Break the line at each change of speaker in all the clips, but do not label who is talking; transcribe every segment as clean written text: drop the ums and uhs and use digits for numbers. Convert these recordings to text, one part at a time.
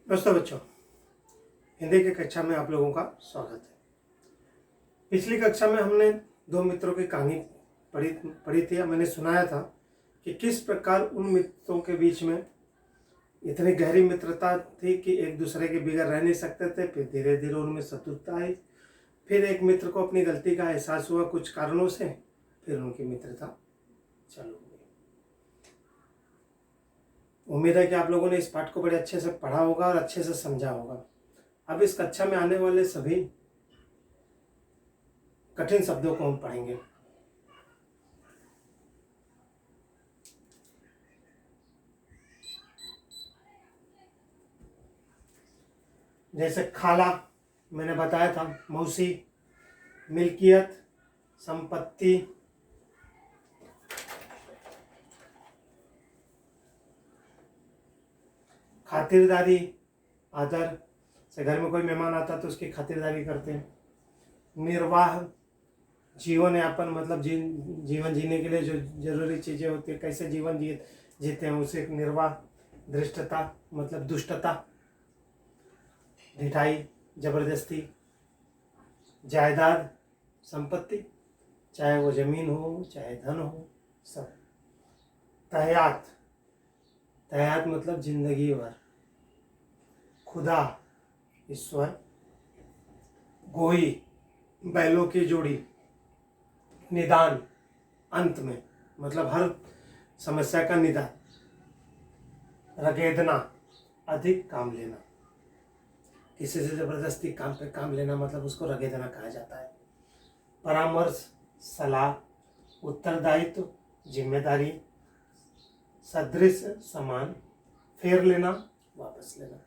दोस्तों बच्चों, हिंदी की कक्षा में आप लोगों का स्वागत है। पिछली कक्षा में हमने दो मित्रों की कहानी पढ़ी थी। मैंने सुनाया था कि किस प्रकार उन मित्रों के बीच में इतनी गहरी मित्रता थी कि एक दूसरे के बगैर रह नहीं सकते थे। फिर धीरे धीरे उनमें शत्रुता आई। फिर एक मित्र को अपनी गलती का एहसास हुआ कुछ कारणों से, फिर उनकी मित्रता चालू हुई। उम्मीद है कि आप लोगों ने इस पाठ को बड़े अच्छे से पढ़ा होगा और अच्छे से समझा होगा। अब इस कक्षा में आने वाले सभी कठिन शब्दों को हम पढ़ेंगे। जैसे खाला मैंने बताया था, मौसी, मिल्कियत, संपत्ति, खातिरदारी, आदर से घर में कोई मेहमान आता तो उसकी खातिरदारी करते हैं। निर्वाह, जीवन यापन मतलब जीवन जीने के लिए जो जरूरी चीज़ें होती है, कैसे जीवन जीते हैं उसे निर्वाह। धृष्टता मतलब दुष्टता, ढिठाई, जबरदस्ती। जायदाद, संपत्ति, चाहे वो जमीन हो चाहे धन हो, सब। तहयात, तहयात मतलब जिंदगी भर। खुदा, ईश्वर। गोई, बैलों की जोड़ी। निदान, अंत में मतलब हर समस्या का निदान। रगेदना, अधिक काम लेना। किसी से जबरदस्ती काम पे काम लेना मतलब उसको रगेदना कहा जाता है। परामर्श, सलाह। उत्तरदायित्व, जिम्मेदारी। सदृश, समान। फेर लेना, वापस लेना।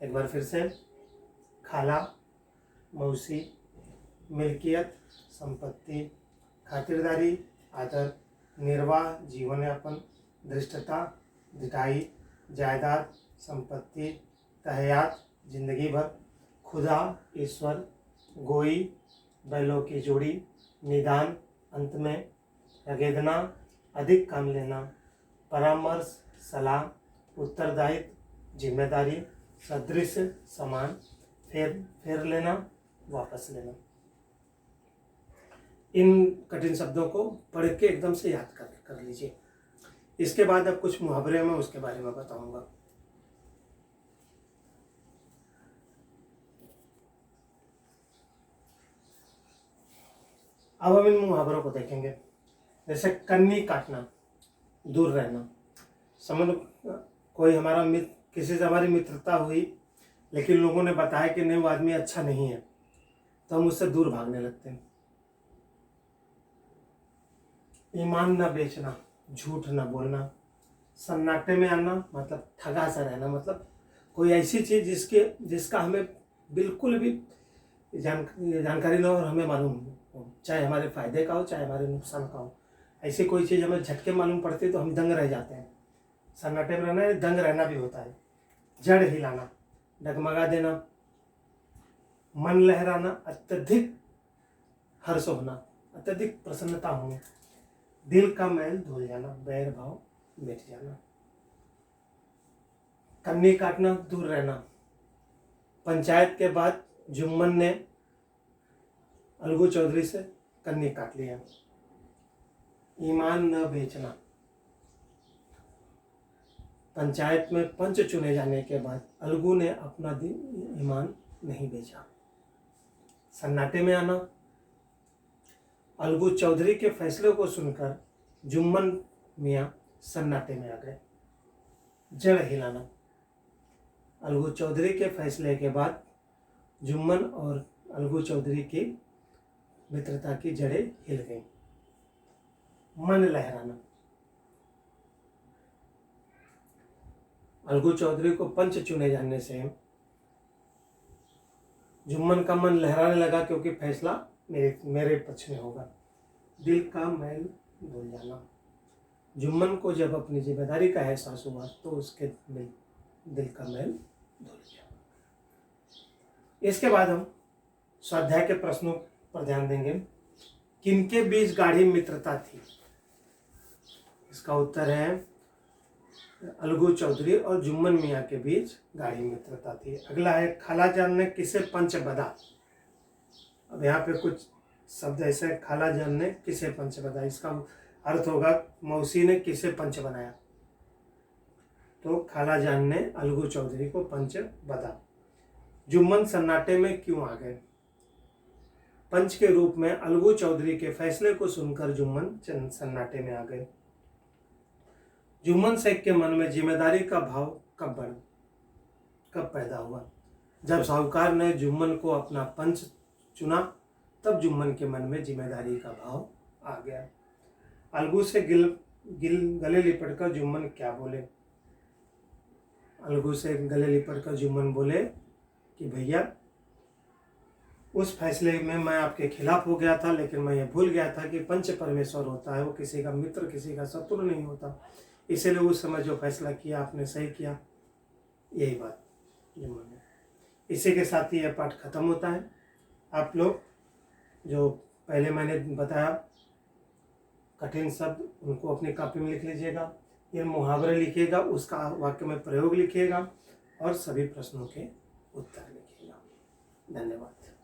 एक बार फिर से, खाला, मौसी, मिल्कियत, संपत्ति, खातिरदारी, आदर, निर्वाह, जीवन यापन, धृष्टता, ढिठाई, जायदाद, संपत्ति, तहयात, जिंदगी भर। खुदा, ईश्वर। गोई, बैलों की जोड़ी। निदान, अंत में। रगेदना, अधिक काम लेना। परामर्श, सलाह। उत्तरदायित्व, जिम्मेदारी। सदृश, समान। फेर लेना, वापस लेना। इन कठिन शब्दों को पढ़ के एकदम से याद कर लीजिए। इसके बाद अब कुछ मुहावरे में उसके बारे में बताऊंगा। अब हम इन मुहावरों को देखेंगे। जैसे कन्नी काटना, दूर रहना। समझ, कोई हमारा मित्र, किसी से हमारी मित्रता हुई लेकिन लोगों ने बताया कि नहीं वो आदमी अच्छा नहीं है, तो हम उससे दूर भागने लगते हैं। ईमान न बेचना, झूठ न बोलना। सन्नाटे में आना मतलब ठगा सा रहना, मतलब कोई ऐसी चीज़ जिसका हमें बिल्कुल भी जानकारी न हो और हमें मालूम हो, चाहे हमारे फायदे का हो चाहे हमारे नुकसान का हो। ऐसी कोई चीज़ हमें झटके मालूम पड़ती है तो हम दंग रह जाते हैं। सन्नाटे में रहना, दंग रहना भी होता है। जड़ हिलाना, डगमगा देना। मन लहराना, अत्यधिक हर्ष होना, अत्यधिक प्रसन्नता होना। दिल का मैल धुल जाना, बैर भाव मिट जाना। कन्नी काटना, दूर रहना। पंचायत के बाद जुम्मन ने अलगू चौधरी से कन्नी काट लिया। ईमान न बेचना, पंचायत में पंच चुने जाने के बाद अलगू ने अपना ईमान नहीं बेचा। सन्नाटे में आना, अलगू चौधरी के फैसले को सुनकर जुम्मन मियाँ सन्नाटे में आ गए। जड़ हिलाना, अलगू चौधरी के फैसले के बाद जुम्मन और अलगू चौधरी की मित्रता की जड़ें हिल गईं। मन लहराना, अलगू चौधरी को पंच चुने जाने से जुम्मन का मन लहराने लगा क्योंकि फैसला मेरे पक्ष में होगा। दिल का मैल धुल जाना, जुम्मन को जब अपनी जिम्मेदारी का एहसास हुआ तो उसके दिल का मैल धुल गया। इसके बाद हम स्वाध्याय के प्रश्नों पर ध्यान देंगे। किनके बीच गाढ़ी मित्रता थी? इसका उत्तर है अलगू चौधरी और जुम्मन मियाँ के बीच गाढ़ी मित्रता थी। अगला है खालाजान ने किसे पंच बधा। अब यहाँ पे कुछ शब्द ऐसे हैं, खालाजान ने किसे पंच बधा, इसका अर्थ होगा मौसी ने किसे पंच बनाया। तो खालाजान ने अलगू चौधरी को पंच बधा। जुम्मन सन्नाटे में क्यों आ गए। पंच के रूप में अलगू चौधरी के फैसले को सुनकर जुम्मन सन्नाटे में आ गए। जुम्मन शेख के मन में जिम्मेदारी का भाव कब पैदा हुआ। जब साहूकार ने जुम्मन को अपना पंच चुना तब जुम्मन के मन में जिम्मेदारी का भाव आ गया। अलगू से गले लिपटकर जुम्मन क्या बोले। अलगू से गले लिपटकर जुम्मन बोले कि भैया उस फैसले में मैं आपके खिलाफ हो गया था, लेकिन मैं ये भूल गया था कि पंच परमेश्वर होता है, वो किसी का मित्र किसी का शत्रु नहीं होता, इसीलिए उस समय जो फैसला किया आपने सही किया। यही बात जुम्मन ने। इसी के साथ ही यह पाठ खत्म होता है। आप लोग जो पहले मैंने बताया कठिन शब्द उनको अपनी कॉपी में लिख लीजिएगा, ये मुहावरे लिखिएगा, उसका वाक्य में प्रयोग लिखिएगा और सभी प्रश्नों के उत्तर लिखिएगा। धन्यवाद।